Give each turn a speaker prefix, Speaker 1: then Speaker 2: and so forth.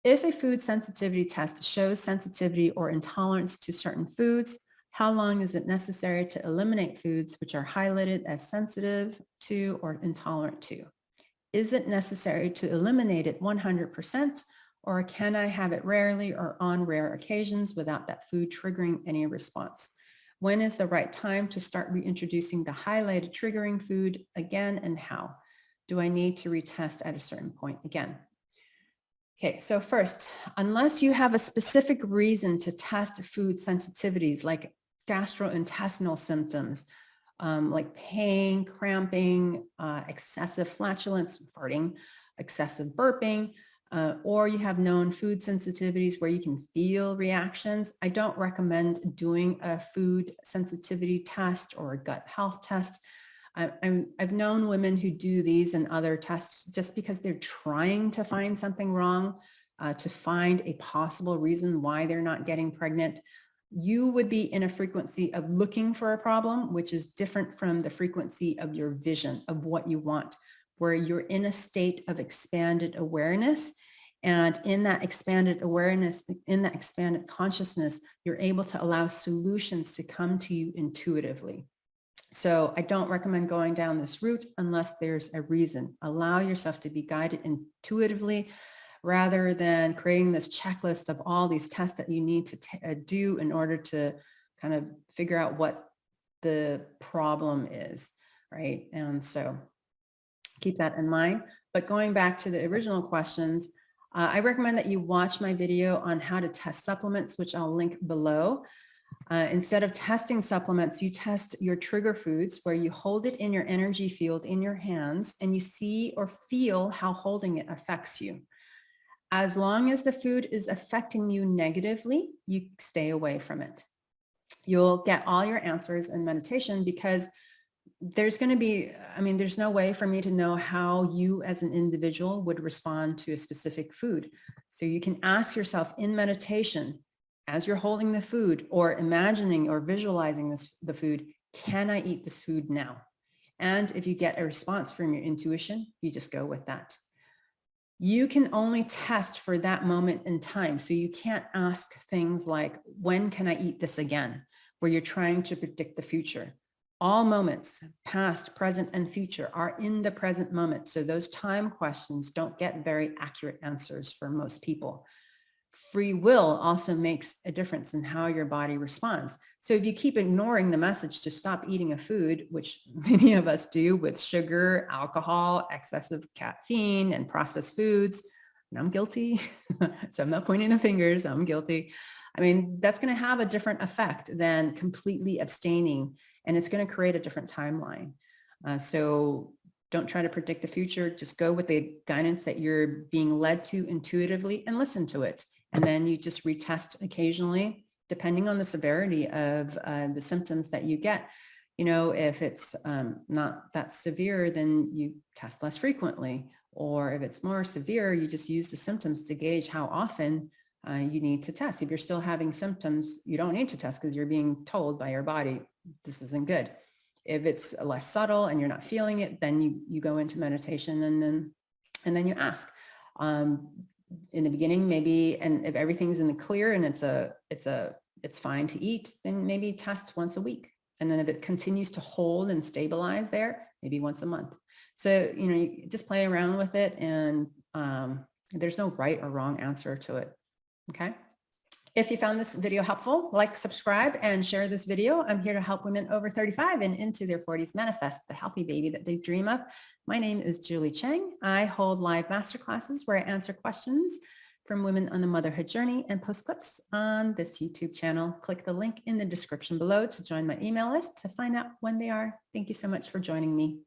Speaker 1: If a food sensitivity test shows sensitivity or intolerance to certain foods, how long is it necessary to eliminate foods which are highlighted as sensitive to or intolerant to? Is it necessary to eliminate it 100%, or can I have it rarely or on rare occasions without that food triggering any response? When is the right time to start reintroducing the highlighted triggering food again, and how? Do I need to retest at a certain point again? Okay, so first, unless you have a specific reason to test food sensitivities like gastrointestinal symptoms, like pain, cramping, excessive flatulence, farting, excessive burping, or you have known food sensitivities where you can feel reactions, I don't recommend doing a food sensitivity test or a gut health test. I've known women who do these and other tests just because they're trying to find something wrong, to find a possible reason why they're not getting pregnant. You would be in a frequency of looking for a problem, which is different from the frequency of your vision of what you want, where you're in a state of expanded awareness. And in that expanded awareness, in that expanded consciousness, you're able to allow solutions to come to you intuitively. So I don't recommend going down this route unless there's a reason. Allow yourself to be guided intuitively rather than creating this checklist of all these tests that you need to do in order to kind of figure out what the problem is, right? And so keep that in mind. But going back to the original questions, I recommend that you watch my video on how to test supplements, which I'll link below. Instead of testing supplements, you test your trigger foods where you hold it in your energy field in your hands and you see or feel how holding it affects you. As long as the food is affecting you negatively, you stay away from it. You'll get all your answers in meditation because there's going to be, there's no way for me to know how you as an individual would respond to a specific food. So you can ask yourself in meditation, as you're holding the food or imagining or visualizing the food, can I eat this food now? And if you get a response from your intuition, you just go with that. You can only test for that moment in time. So you can't ask things like, when can I eat this again? Where you're trying to predict the future. All moments, past, present, and future, are in the present moment. So those time questions don't get very accurate answers for most people. Free will also makes a difference in how your body responds. So if you keep ignoring the message to stop eating a food, which many of us do with sugar, alcohol, excessive caffeine, and processed foods, and I'm guilty, so I'm not pointing the fingers, I'm guilty. That's going to have a different effect than completely abstaining, and it's going to create a different timeline. So don't try to predict the future, just go with the guidance that you're being led to intuitively and listen to it. And then you just retest occasionally, depending on the severity of the symptoms that you get. If it's not that severe, then you test less frequently. Or if it's more severe, you just use the symptoms to gauge how often you need to test. If you're still having symptoms, you don't need to test because you're being told by your body, this isn't good. If it's less subtle and you're not feeling it, then you go into meditation and then you ask. In the beginning, maybe, and if everything's in the clear and it's fine to eat, then maybe test once a week. And then if it continues to hold and stabilize there, maybe once a month. So, you just play around with it, and there's no right or wrong answer to it. Okay. If you found this video helpful, like, subscribe, and share this video. I'm here to help women over 35 and into their 40s manifest the healthy baby that they dream of. My name is Julie Cheng. I hold live masterclasses where I answer questions from women on the motherhood journey and post clips on this YouTube channel. Click the link in the description below to join my email list to find out when they are. Thank you so much for joining me.